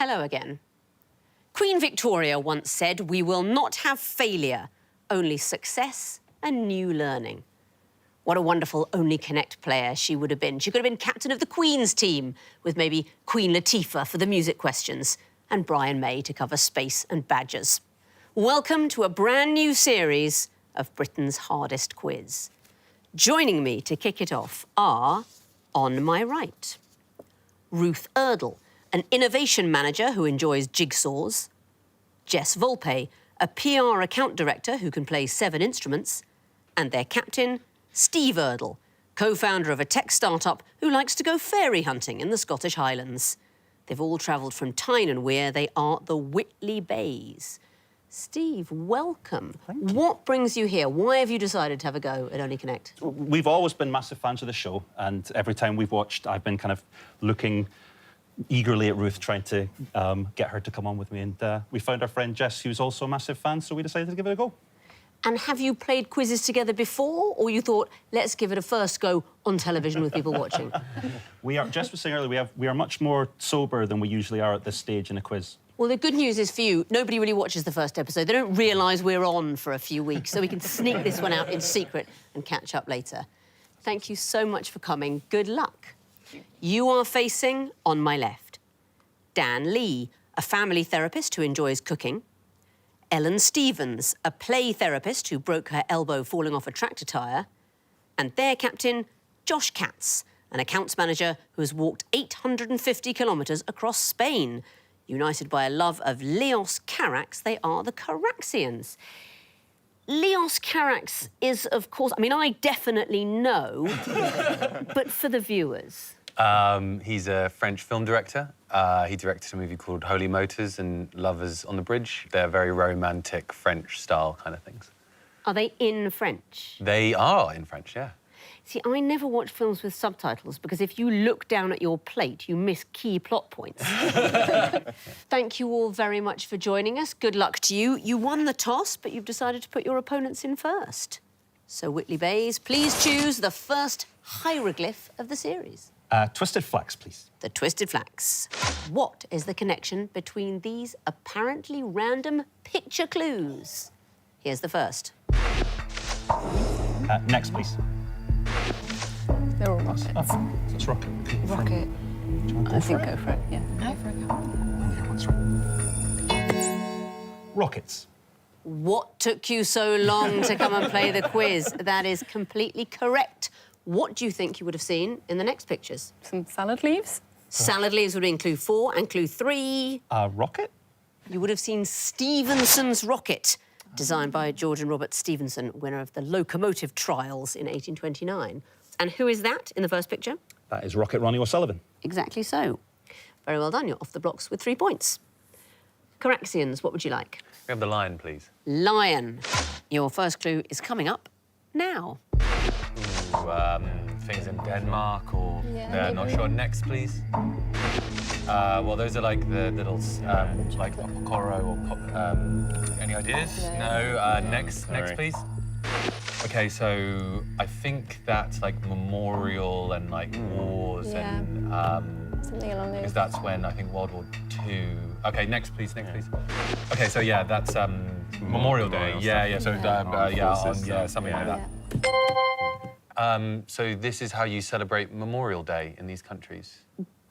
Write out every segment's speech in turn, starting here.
Hello again. Queen Victoria once said, "We will not have failure, only success and new learning." What a wonderful Only Connect player she would have been. She could have been captain of the Queen's team, with maybe Queen Latifah for the music questions and Brian May to cover space and badgers. Welcome to a brand new series of Britain's Hardest Quiz. Joining me to kick it off are, on my right, Ruth Erdl, an innovation manager who enjoys jigsaws, Jess Volpe, a PR account director who can play 7 instruments, and their captain, Steve Erdl, co-founder of a tech startup who likes to go fairy hunting in the Scottish Highlands. They've all travelled from Tyne and Wear. They are the Whitley Baes. Steve, welcome. Thank you. What brings you here? Why have you decided to have a go at Only Connect? We've always been massive fans of the show, and every time we've watched, I've been kind of looking eagerly at Ruth, trying to get her to come on with me. And we found our friend Jess, who's also a massive fan, so we decided to give it a go. And have you played quizzes together before, or you thought, let's give it a first go on television with people watching? Jess was saying earlier, we are much more sober than we usually are at this stage in a quiz. Well, the good news is for you, nobody really watches the first episode. They don't realise we're on for a few weeks, so we can sneak this one out in secret and catch up later. Thank you so much for coming. Good luck. You are facing, on my left, Dan Lee, a family therapist who enjoys cooking, Ellen Stevens, a play therapist who broke her elbow falling off a tractor tyre, and their captain, Josh Katz, an accounts manager who has walked 850 kilometres across Spain. United by a love of Leos Carax, they are the Caraxians. Leos Carax is, of course, I mean, I definitely know, but for the viewers. He's a French film director. He directed a movie called Holy Motors and Lovers on the Bridge. They're very romantic French-style kind of things. Are they in French? They are in French, yeah. See, I never watch films with subtitles because if you look down at your plate, you miss key plot points. Thank you all very much for joining us. Good luck to you. You won the toss, but you've decided to put your opponents in first. So, Whitley Baes, please choose the first hieroglyph of the series. Twisted Flax, please. The Twisted Flax. What is the connection between these apparently random picture clues? Here's the first. Next, please. They're all rockets. Oh, that's rocket. Rocket. I think go for it, yeah. Go for it. Rockets. What took you so long to come and play the quiz? That is completely correct. What do you think you would have seen in the next pictures? Some salad leaves. Salad leaves would be in clue 4 and clue 3. Rocket? You would have seen Stephenson's rocket, designed by George and Robert Stephenson, winner of the locomotive trials in 1829. And who is that in the first picture? That is Rocket Ronnie O'Sullivan. Exactly so. Very well done. You're off the blocks with 3 points. Caraxians, what would you like? We have the lion, please. Lion. Your first clue is coming up now. Ooh, things in Denmark or... Yeah, not sure. Next, please. Well, those are like the little, like Pocoro or... any ideas? No. Next, please. OK, so I think that's like memorial and like wars and... something along those. Because that's when I think World War II... OK, next, please. OK, so yeah, that's Memorial Day. Yeah, so something like that. So this is how you celebrate Memorial Day in these countries?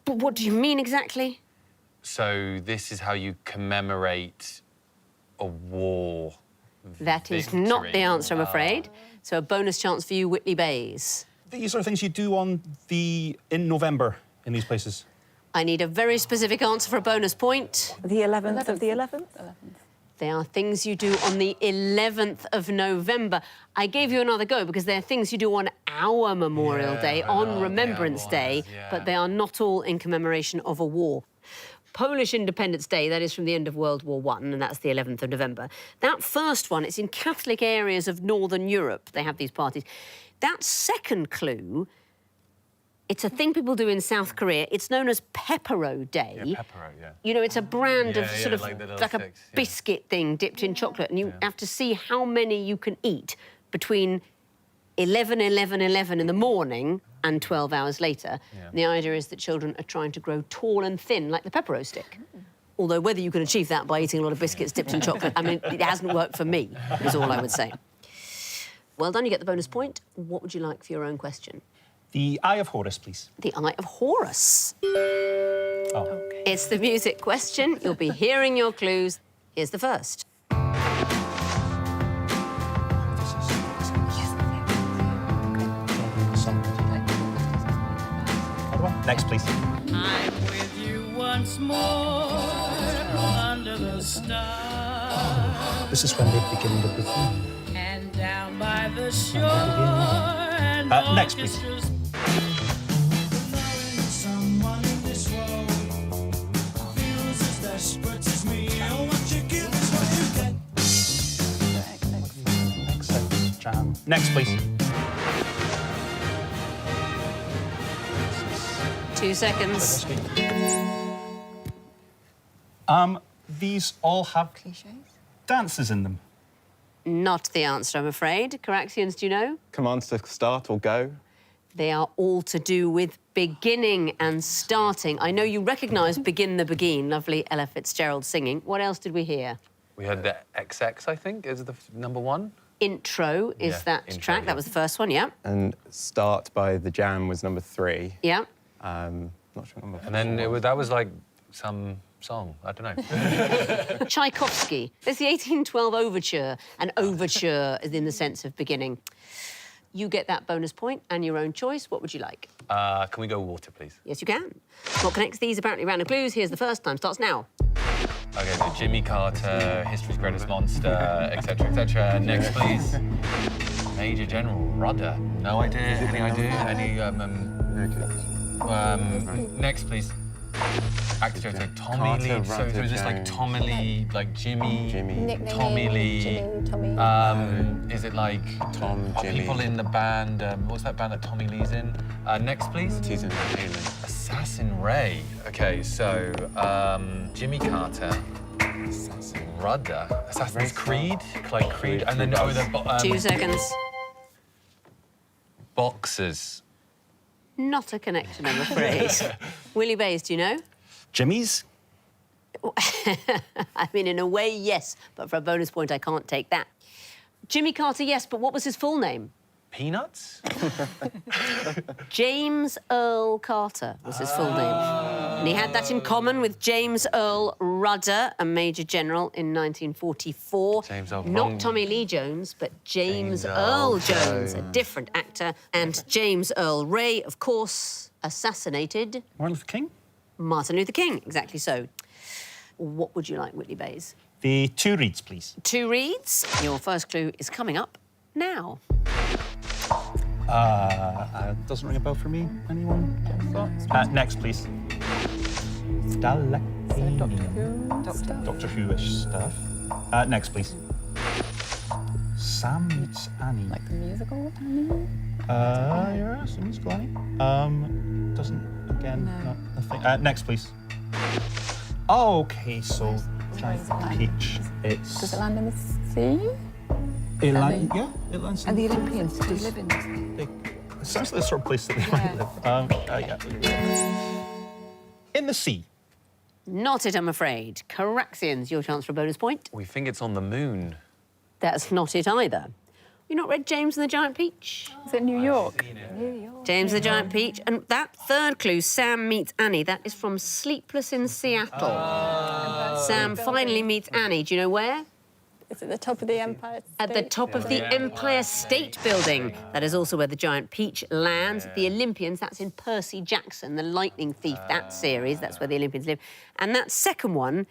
But what do you mean exactly? So this is how you commemorate a war That is not the answer, I'm afraid. So a bonus chance for you, Whitley Baes. These are things you do in November in these places. I need a very specific answer for a bonus point. The 11th of the 11th? They are things you do on the 11th of November. I gave you another go because they're things you do on our Memorial Day, on Remembrance Day, but they are not all in commemoration of a war. Polish Independence Day, that is from the end of World War I, and that's the 11th of November. That first one, it's in Catholic areas of Northern Europe. They have these parties. That second clue, it's a thing people do in South Korea. It's known as Pepero Day. Yeah, Pepero, yeah. You know, it's a brand of sort of like a biscuit thing dipped in chocolate, and you have to see how many you can eat between 11:11:11 in the morning and 12 hours later. Yeah. The idea is that children are trying to grow tall and thin, like the Pepero stick. Although whether you can achieve that by eating a lot of biscuits dipped in chocolate, I mean, it hasn't worked for me, is all I would say. Well done, you get the bonus point. What would you like for your own question? The Eye of Horus, please. The Eye of Horus. Oh. It's the music question. You'll be hearing your clues. Here's the first. Next, please. I'm with you once more under the stars. This is when they begin the buffoon. And down by the shore. And Next, please. Someone in this world feels as desperate as me. And what you give is what you get. Jam. Next, please. 2 seconds. These all have Cliches? dances in them. Not the answer, I'm afraid. Caraxians, do you know? Commands to start or go. They are all to do with beginning and starting. I know you recognise Begin the Begin, lovely Ella Fitzgerald singing. What else did we hear? We heard the XX, I think, is the number one. Intro is Yeah, that intro, track. yeah. That was the first one, yeah. And Start by The Jam was number 3. Yeah. Not sure number 4. And then that was like some song, I don't know. Tchaikovsky. There's the 1812 overture, and overture is in the sense of beginning. You get that bonus point and your own choice. What would you like? Can we go water, please? Yes, you can. What connects these apparently random clues? Here's the first. Time starts now. Okay, so Jimmy Carter, History's Greatest Monster, etc., etc. Next, please. Major General Rudder. No idea. Any idea? Any next, please. Actor, so Tommy Carter, Lee. So Rudder, is this like Jones. Tommy Lee, like Jimmy? Nickname Tommy Lee. Jimmy, Tommy. Is it like Tom, Jimmy. people in the band? What's that band that Tommy Lee's in? Next, please. Teasing and Halen. Assassin Ray. Okay, so Jimmy Carter. Assassin. Rudder. Assassin's Ray Creed. Like Creed. And then 2 seconds. Boxers. Not a connection, I'm afraid. Whitley Baes, do you know? Jimmy's? I mean, in a way, yes, but for a bonus point, I can't take that. Jimmy Carter, yes, but what was his full name? Peanuts? James Earl Carter was his full name. And he had that in common with James Earl Rudder, a Major General in 1944. James Earl- Not wrong. Tommy Lee Jones, but James James Earl Earl Jones, a different actor. And James Earl Ray, of course, assassinated Martin Luther King? Martin Luther King, exactly so. What would you like, Whitley Baes? The 2 reads, please. 2 reads. Your first clue is coming up now. Doesn't ring a bell for me. Anyone? Next, please. Doctor Dalek. Doctor Who-ish stuff. Next, please. Sam meets Annie. Like the musical Annie? Yeah, it's a musical Annie. Doesn't, again, No. nothing. Next, please. Oh, okay, so Giant Peach. It's... Does it land in the sea? It lands, yeah, it lands in And the Olympians, do live in this? It sounds like the sort of place that they might live. Yeah. In the sea. Not it, I'm afraid. Caraxians, your chance for a bonus point. We think it's on the moon. That's not it either. You not read James and the Giant Peach? Is it New York? James and the Giant Peach. And that third clue, Sam meets Annie, that is from Sleepless in Seattle. Sam finally meets Annie. Do you know where? Is it the top of the Empire State? At the top of the Empire State Building. That is also where the Giant Peach lands. The Olympians, that's in Percy Jackson, the Lightning Thief, that series. That's where the Olympians live. And that second one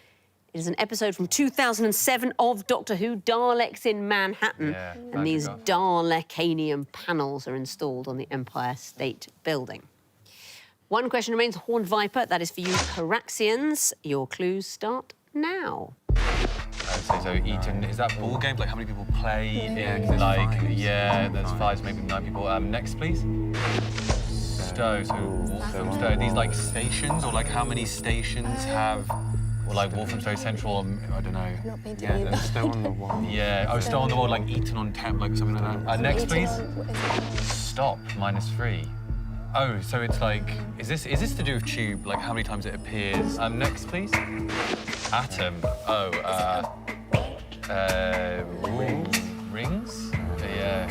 is an episode from 2007 of Doctor Who, Daleks in Manhattan. Yeah, And these magic Dalekanium panels are installed on the Empire State Building. One question remains, Hornet Viper. That is for you, Caraxians. Your clues start now. So Eton, is that ball game? Like how many people play in like, yeah, there's 5, maybe 9 people. Next, please. Stowe, so Walthamstow, are these like stations or like how many stations have, or like Walthamstow Central, I don't know. Not been to Yeah, either. they're still on the wall. Yeah, oh, Stowe on the wall, like Eton on Thames, like something like that. Next, please. Stop, -3. Oh, so it's like, is this to do with tube? Like how many times it appears? Next, please. Atom. Oh, rings? Yeah.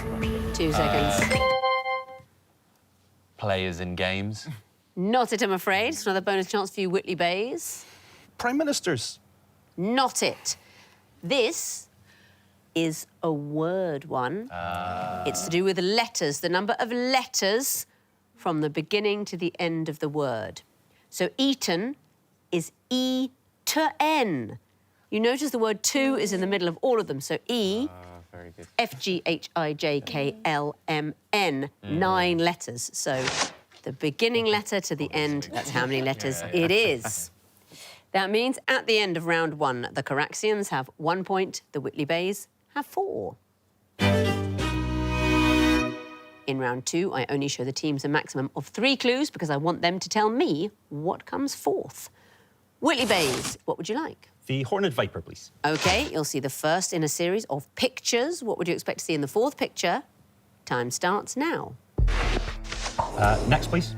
2 seconds. Players in games. Not it, I'm afraid. It's another bonus chance for you, Whitley Baes. Prime Ministers. Not it. This is a word one. It's to do with letters, the number of letters from the beginning to the end of the word. So Eton is E to N. You notice the word to is in the middle of all of them. So E, Very good. F, G, H, I, J, K, L, M, N. 9 letters. So the beginning letter to the end, that's how many letters it is. That means at the end of round 1, the Caraxians have 1 point, the Whitley Baes have 4. In round 2, I only show the teams a maximum of 3 clues because I want them to tell me what comes fourth. Whitley Baes, what would you like? The Hornet Viper, please. OK, you'll see the first in a series of pictures. What would you expect to see in the 4th picture? Time starts now. Next, please.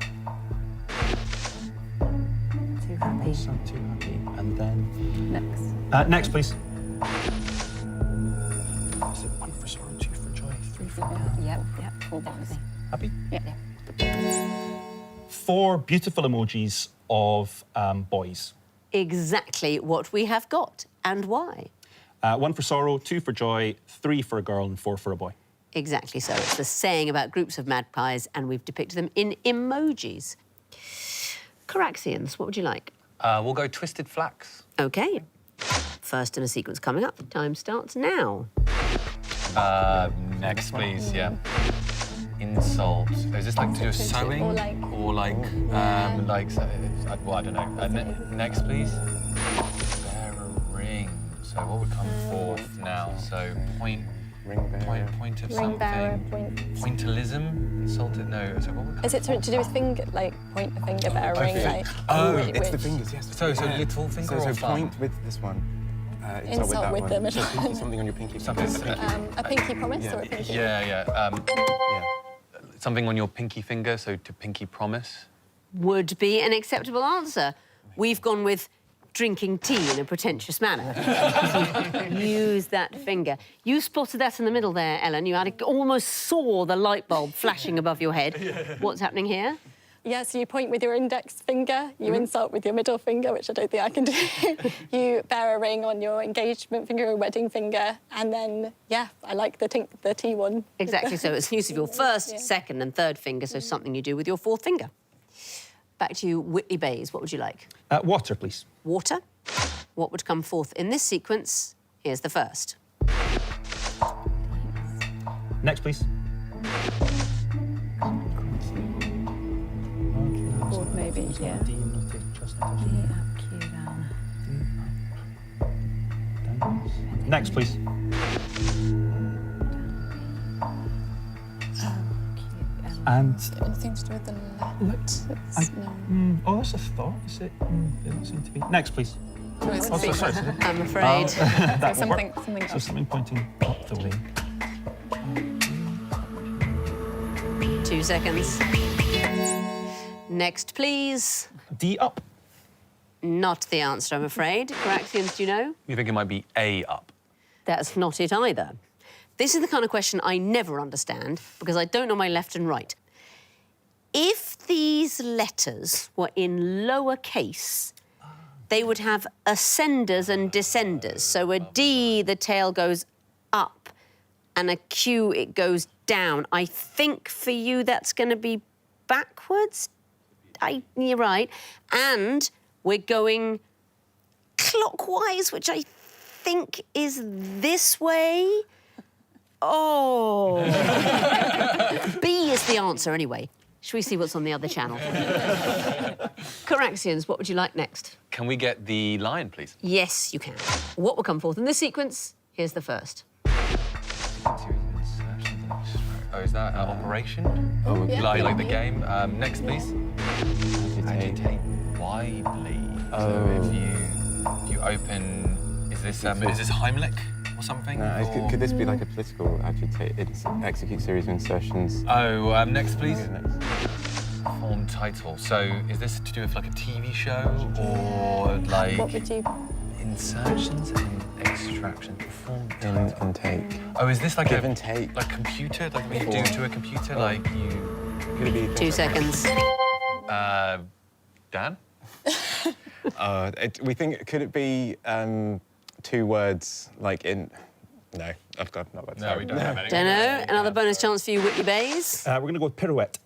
Too happy. I'm too happy. And then... Next. Next, please. Is it 1 for sorrow, 2 for joy, 3 for happy? Yep, all definitely. Happy? Yeah. 4 beautiful emojis of boys. Exactly what we have got and why. 1 for sorrow, 2 for joy, 3 for a girl, and 4 for a boy. Exactly so. It's the saying about groups of magpies, and we've depicted them in emojis. Caraxians, what would you like? We'll go Twisted Flax. OK. First in a sequence coming up. Time starts now. Next, please, yeah. Insult. Is this like to do with sewing? Or like... well, I don't know. Next, please. Bear a ring. So what would come fourth now? So point of something. bearer, point. Pointillism? Insulted? No. So what would come Is it to do with finger, like point a finger, bear a ring, Okay. like? Oh, which- It's the fingers, yes. So little finger or So thumb? point with this one. Insult that with one. the middle So pinky, one. something on your pinky. Something- A pinky promise or a pinky? Yeah. Yeah. Something on your pinky finger, so to pinky promise. Would be an acceptable answer. We've gone with drinking tea in a pretentious manner. Use that finger. You spotted that in the middle there, Ellen. You almost saw the light bulb flashing above your head. What's happening here? Yeah, so you point with your index finger, you insult with your middle finger, which I don't think I can do. You bear a ring on your engagement finger or wedding finger, and then, yeah, I like the T one. Exactly so. It's use of your first, Yeah. second and third finger, so something you do with your 4th finger. Back to you, Whitley Baes. What would you like? Water, please. Water. What would come forth in this sequence? Here's the first. Next, please. Chord maybe, yeah. D, not a trust, not a- E up, Q down. Next, please. Q, L. And Anything to do with the letters? No. oh, that's a thought. Is it? They don't seem to be. Next, please. So it's Oh, sorry. I'm afraid. That will something- work. something So up. something pointing up the way. 2 seconds. Next, please. D up. Not the answer, I'm afraid. Caraxians, do you know? You think it might be A up? That's not it either. This is the kind of question I never understand because I don't know my left and right. If these letters were in lowercase, they would have ascenders and descenders. So a D, the tail goes up, and a Q, it goes down. I think for you that's going to be backwards. You're right. And we're going clockwise, which I think is this way. Oh. B is the answer anyway. Should we see what's on the other channel? Caraxians, what would you like next? Can we get the lion, please? Yes, you can. What will come forth in this sequence? Here's the first. Oh, is that Operation? Oh, yeah. Like the game. Next, please. Agitate widely. So if you open, is this Heimlich or something? No, Or- could this be like a political execute series of insertions? Oh, next, please. Next. performed title. So is this to do with like a TV show or like What would you? insertions and extraction performed title? Intake. Oh, is this like Give a and take. like computer? Like what you do to a computer? Like you. Could it be 2 seconds. Dan? we think, could it be 2 words, like in... No, I've got not got No, we don't have any. Don't know. Another bonus chance for you, Whitley Baes. We're going to go with pirouette.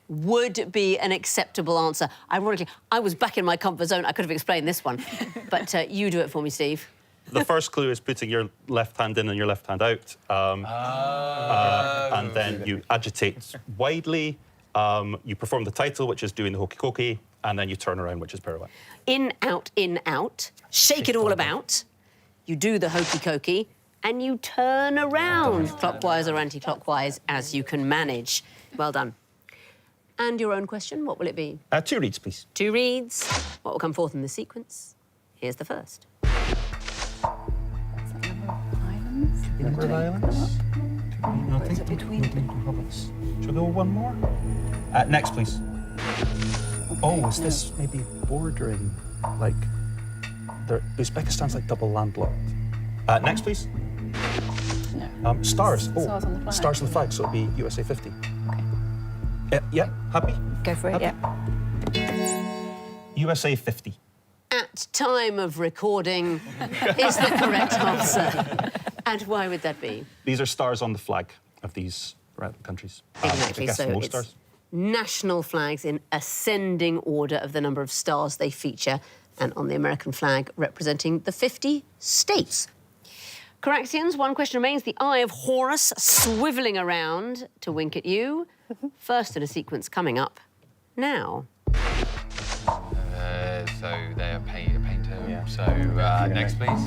Would be an acceptable answer. Ironically, I was back in my comfort zone. I could have explained this one. But you do it for me, Steve. The first clue is putting your left hand in and your left hand out. And then you agitate widely. You perform the title, which is doing the hokey cokey, and then you turn around, which is pirouette. In, out. Shake it all about. You do the hokey cokey, and you turn around, clockwise or anti-clockwise, as you can manage. Well done. And your own question, what will it be? 2 reads, please. 2 reads. What will come forth in the sequence? Here's the first. Islands? Number of islands? No, think between. Should we go one more? Next, please. Oh, is this maybe bordering, like... Uzbekistan's like double landlocked. Next, please. No. Stars. Oh, Stars on the flag. Stars on the flag, so it'll be USA 50. Okay. Yeah, happy? Go for it, Happy? yeah. USA 50. At time of recording is the correct answer. And why would that be? These are stars on the flag of these countries. Exactly, I guess so most it's stars. national flags in ascending order of the number of stars they feature, and on the American flag representing the 50 states. Caraxians, one question remains. The Eye of Horus swivelling around to wink at you. First in a sequence coming up now. So they're a painter. Yeah. So next, please.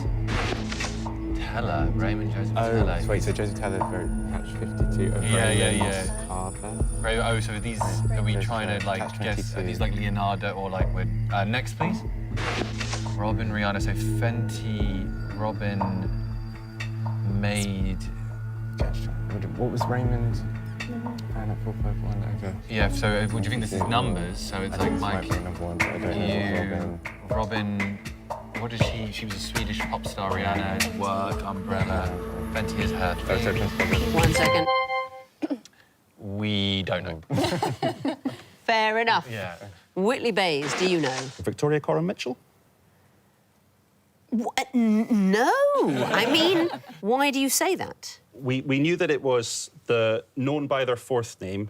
Teller, Raymond Joseph Oh, Teller. wait, so Joseph Teller wrote Catch 52 of Yeah. Carver. Right, oh, so these, are we There's, trying to like Catch guess, are 22. these like Leonardo or like would, next please? Robin, Rihanna, so Fenty, Robin, made, What was Raymond? Pineapple, purple, and over. yeah, so what do you think this is numbers? So it's like Mike, number 1, but I don't know. Robin, what is she? She was a Swedish pop star, Rihanna, Work, Umbrella, Fenty is her thing. 1 second. We don't know. Fair enough. Yeah. Whitley Baes, do you know? Victoria Coren Mitchell? No. I mean, why do you say that? We knew that it was known by their 4th name.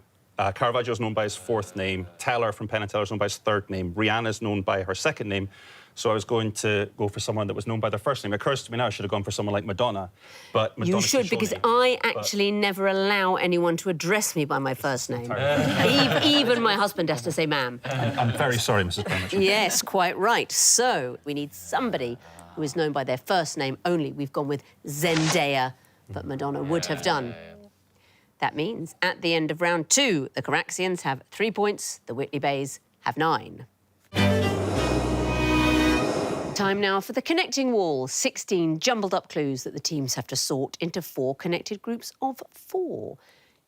Caravaggio's known by his 4th name. Teller from Penn & Teller's known by his 3rd name. Rihanna's known by her 2nd name. So I was going to go for someone that was known by their 1st name. It occurs to me now I should have gone for someone like Madonna. But You Madonna's should, the show because name. I actually never allow anyone to address me by my first name. Even my husband has to say ma'am. I'm very sorry, Mrs. Coren Mitchell. Yes, quite right. So we need somebody who is known by their first name only. We've gone with Zendaya, but Madonna would have done. That means at the end of round 2, the Caraxians have 3 points, the Whitley Baes have 9. Time now for the connecting wall. 16 jumbled up clues that the teams have to sort into 4 connected groups of 4.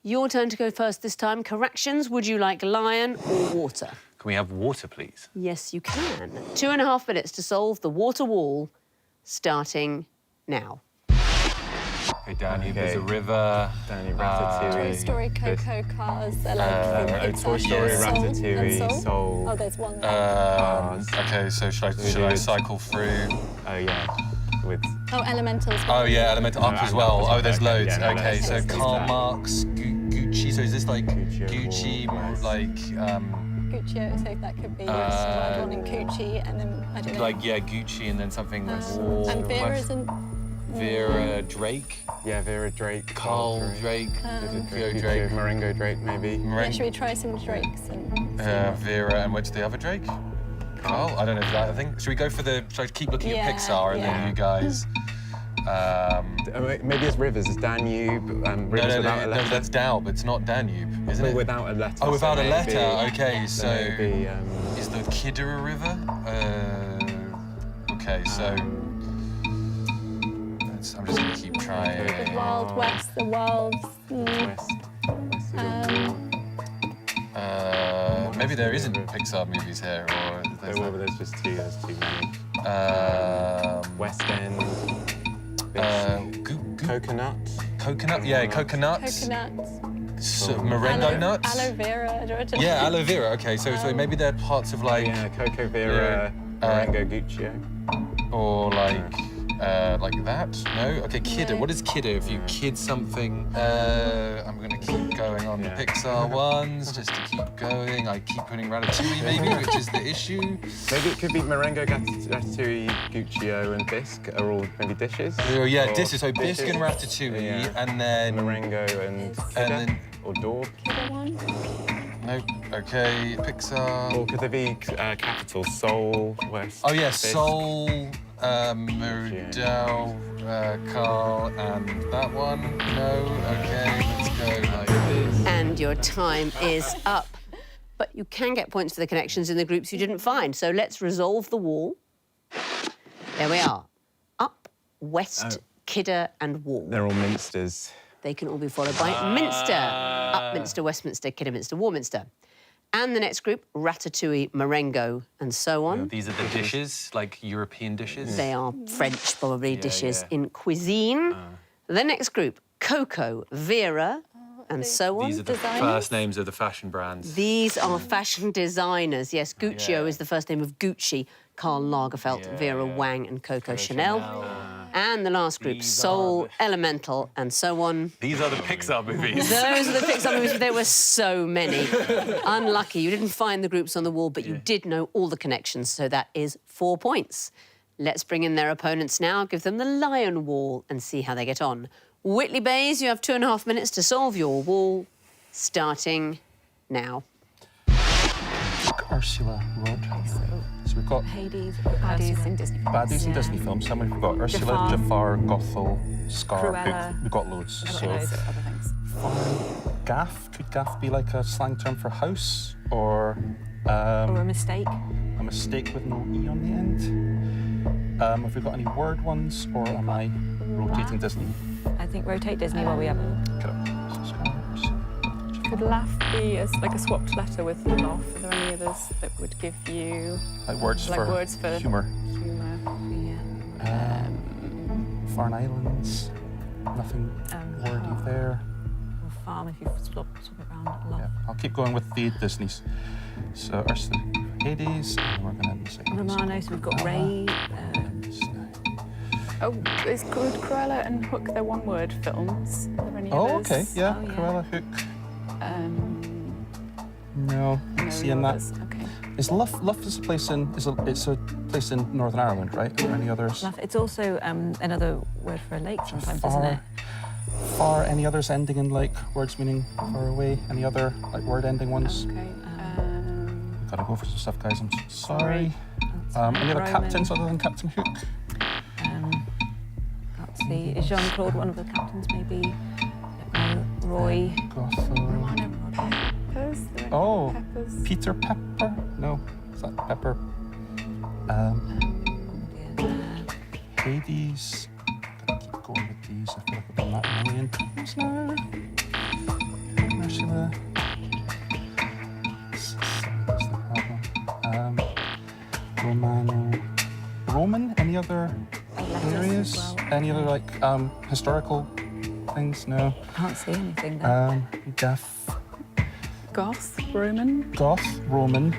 Your turn to go first this time. Caraxians, would you like lion or water? Can we have water, please? Yes, you can. 2.5 minutes to solve the water wall, starting now. Okay, Danube is a river. Danube, Ratatouille. Toy Story, Coco, Cars, they're like Toy Story, Soul Ratatouille, and Soul. Oh, there's one. Okay, so should I cycle through? Oh, yeah. With... Oh, Elementals. Oh yeah, Elemental up as well. Oh, there's loads. Yeah, no, Okay, so there's Karl that. Marx, Gucci. So is this like Gucci, Gucci, like Gucci, so that could be one in Gucci, and then, I don't know. like yeah, Gucci, and then something with war. And Vera isn't... Vera Drake, Yeah, Vera Drake. Carl Drake, Theo Drake, Marengo Drake, maybe. Yeah, should we try some Drakes? And Vera, and what's the other Drake? Carl? I don't know if that. I think. Should we go for the? Should I keep looking at Yeah, Pixar and then yeah. you guys? Maybe it's rivers. It's Danube. Rivers No, without a letter. that's Danube. It's not Danube, isn't But it? without a letter. Oh, without so a letter. maybe- Okay, so maybe, is the Kidder a river? Okay, so I'm just gonna keep trying. the Wild West, the Wild... West. Maybe there isn't Pixar movies here, or There's just two. There's too many. West End. Coconut. Coconut? Yeah, coconuts. Coconuts. Moringa nuts? Aloe vera. Yeah, aloe vera. Okay, so maybe they're parts of like... Yeah, Coco Vera, Moringa Guccio. Or like that? No? Okay, kiddo. No. What is kiddo? If you kid something, I'm gonna keep going on the Pixar ones, just to keep going. I keep putting Ratatouille maybe, which is the issue. Maybe it could be Moringa, Ratatouille, Guccio, and Bisque are all maybe dishes. Oh yeah, Or dishes. So Bisque and Ratatouille, Yeah. and then... Moringa and then- or Daub. Kiddo one. Nope. Okay, Pixar. Or could there be capital? Seoul, West. Oh yeah, Bisque. Seoul, Merdell, Carl, and that one. No. Okay, let's go like this. And your time is up. But you can get points for the connections in the groups you didn't find. So let's resolve the wall. There we are. Up, West, Kidder, and Wall. They're all Minsters. They can all be followed by Minster. Upminster, Westminster, Kidderminster, Warminster. And the next group, Ratatouille, Marengo, and so on. These are the dishes, like European dishes. They are French, probably, dishes yeah. in cuisine. The next group, Coco, Vera, and so on. These are the first names of the fashion brands. These are fashion designers. Yes, Guccio is the first name of Gucci, Karl Lagerfeld, Vera Wang, and Coco Chanel. And the last group, Soul, Elemental, and so on. These are the Pixar movies. Those are the Pixar movies. There were so many. Unlucky, you didn't find the groups on the wall, but you did know all the connections, so that is 4 points. Let's bring in their opponents now, give them the lion wall, and see how they get on. Whitley Baes, you have 2.5 minutes to solve your wall, starting now. Ursula, Rod. So we've got Hades, baddies in Disney films. baddies in Disney films. How many have we got? Ursula, Jafar, Gothel, Scar, Cruella. Hook. We've got loads. So Loads of other things. gaff. Could gaff be like a slang term for house, or Or a mistake. a mistake with no E on the end? Have we got any word ones, or am I rotating Disney? I think rotate Disney while we have it. Could laugh be like a swapped letter with laugh? Are there any others that would give you Like words like for words for humour. humour? Yeah. Foreign islands. Nothing wordy there. Or farm if you swap it around. Love. Yeah, I'll keep going with the Disneys. So Ursula, Hades, and we're going to end the second. Romano, so we've got Ray. Oh, is Cruella and Hook they're one-word films? Are there any Oh, others? okay, yeah, Oh, yeah. Cruella, Hook. No, No, seeing no that. others. Okay. Is Luff is a place in it's a place in Northern Ireland, right? Are there any others? Love. It's also another word for a lake sometimes, isn't it? Far, any others ending in like words meaning far away? Any other like word ending ones? Okay. Gotta go for some stuff, guys. I'm sorry. That's Any other Roman. captains other than Captain Hook? Let's see. Is Jean-Claude one of the captains, maybe? Roy. Gothel. Peppers? There are Oh, Peppers. Peter Pepper? No, is that Pepper? Hades. Gotta keep going with these. I feel like I've done that a million times now. Ursula. That's the problem. Romano. Roman? Any other areas? as well. Any other like historical things? No. Can't see anything there. Gaff. Goth, Roman. Goth, Roman.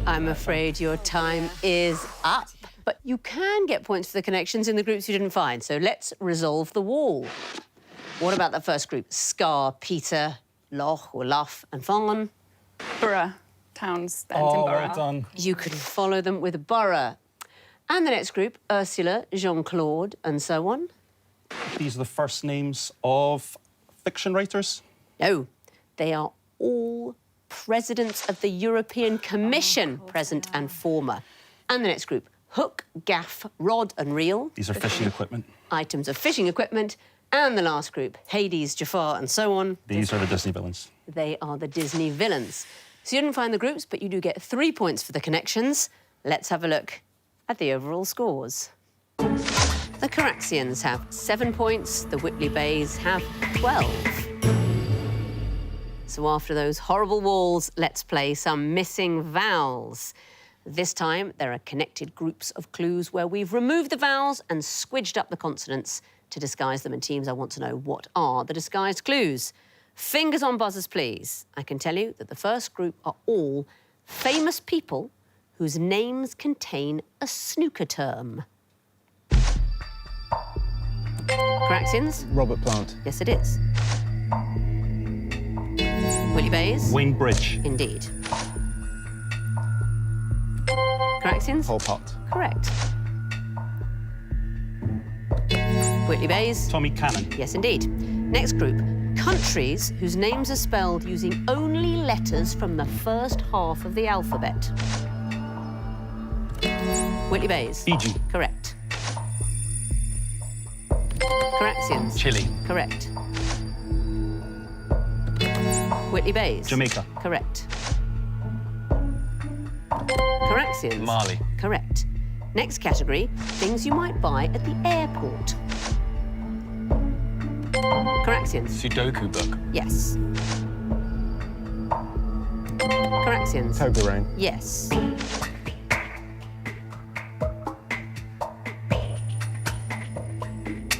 I'm afraid your time is up. But you can get points for the connections in the groups you didn't find. So let's resolve the wall. What about the first group? Scar, Peter, Loch or Luff, and Fawn. Borough. Towns that ends in Oh, borough. well done. You could follow them with borough. And the next group, Ursula, Jean-Claude, and so on. These are the first names of fiction writers. No, they are all presidents of the European Commission, present and former. And the next group, hook, gaff, rod and reel, These are fishing equipment. items of fishing equipment. And the last group, Hades, Jafar and so on. These are the Disney villains. They are the Disney villains. So you didn't find the groups, but you do get 3 points for the connections. Let's have a look at the overall scores. The Caraxians have 7 points, the Whitley Baes have 12. So after those horrible walls, let's play some missing vowels. This time, there are connected groups of clues where we've removed the vowels and squidged up the consonants to disguise them. And teams, I want to know, what are the disguised clues? Fingers on buzzers, please. I can tell you that the first group are all famous people whose names contain a snooker term. Caraxians? Robert Plant. Yes, it is. Whitley Baes? Wayne Bridge. Indeed. Caraxians? Pol Pot. Correct. Whitley Baes? Tommy Cannon. Yes, indeed. Next group, countries whose names are spelled using only letters from the first half of the alphabet. Whitley Baes? Fiji. Correct. Caraxians? Chile. Correct. Whitley Baes? Jamaica. Correct. Caraxians? Mali. Correct. Next category, things you might buy at the airport. Caraxians? Sudoku book. Yes. Caraxians? Toblerone. Yes.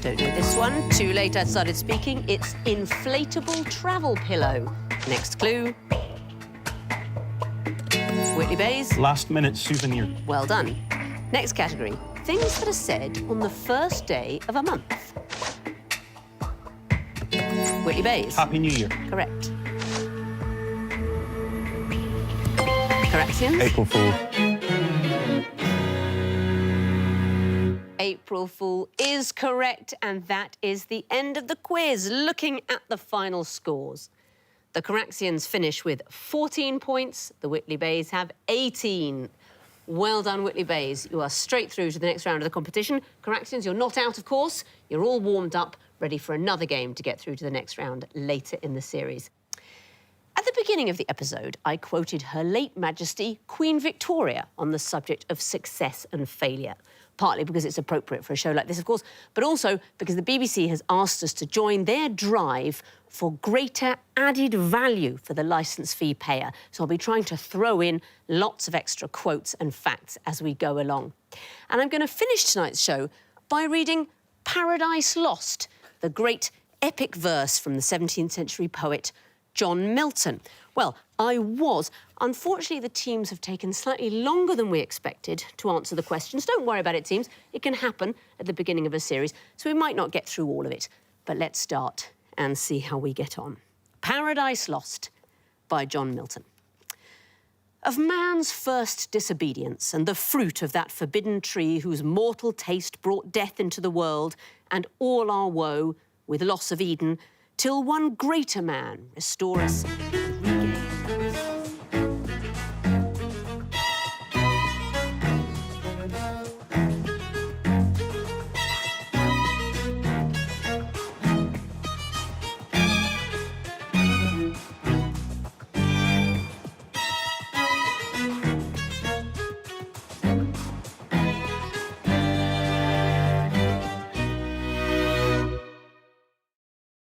Don't know this one. Too late I started speaking. It's inflatable travel pillow. Next clue. Whitley Baes? Last minute souvenir. Well done. Next category. Things that are said on the first day of a month. Whitley Baes? Happy New Year. Correct. Caraxians? April Fool. April Fool is correct, and that is the end of the quiz. Looking at the final scores. The Caraxians finish with 14 points. The Whitley Baes have 18. Well done, Whitley Baes. You are straight through to the next round of the competition. Caraxians, you're not out, of course. You're all warmed up, ready for another game to get through to the next round later in the series. At the beginning of the episode, I quoted Her Late Majesty Queen Victoria on the subject of success and failure. Partly because it's appropriate for a show like this, of course, but also because the BBC has asked us to join their drive for greater added value for the licence fee payer. So I'll be trying to throw in lots of extra quotes and facts as we go along. And I'm going to finish tonight's show by reading Paradise Lost, the great epic verse from the 17th century poet John Milton. Well, I was. Unfortunately, the teams have taken slightly longer than we expected to answer the questions. Don't worry about it, teams. It can happen at the beginning of a series, so we might not get through all of it. But let's start and see how we get on. Paradise Lost by John Milton. Of man's first disobedience and the fruit of that forbidden tree whose mortal taste brought death into the world and all our woe with loss of Eden, till one greater man restore us with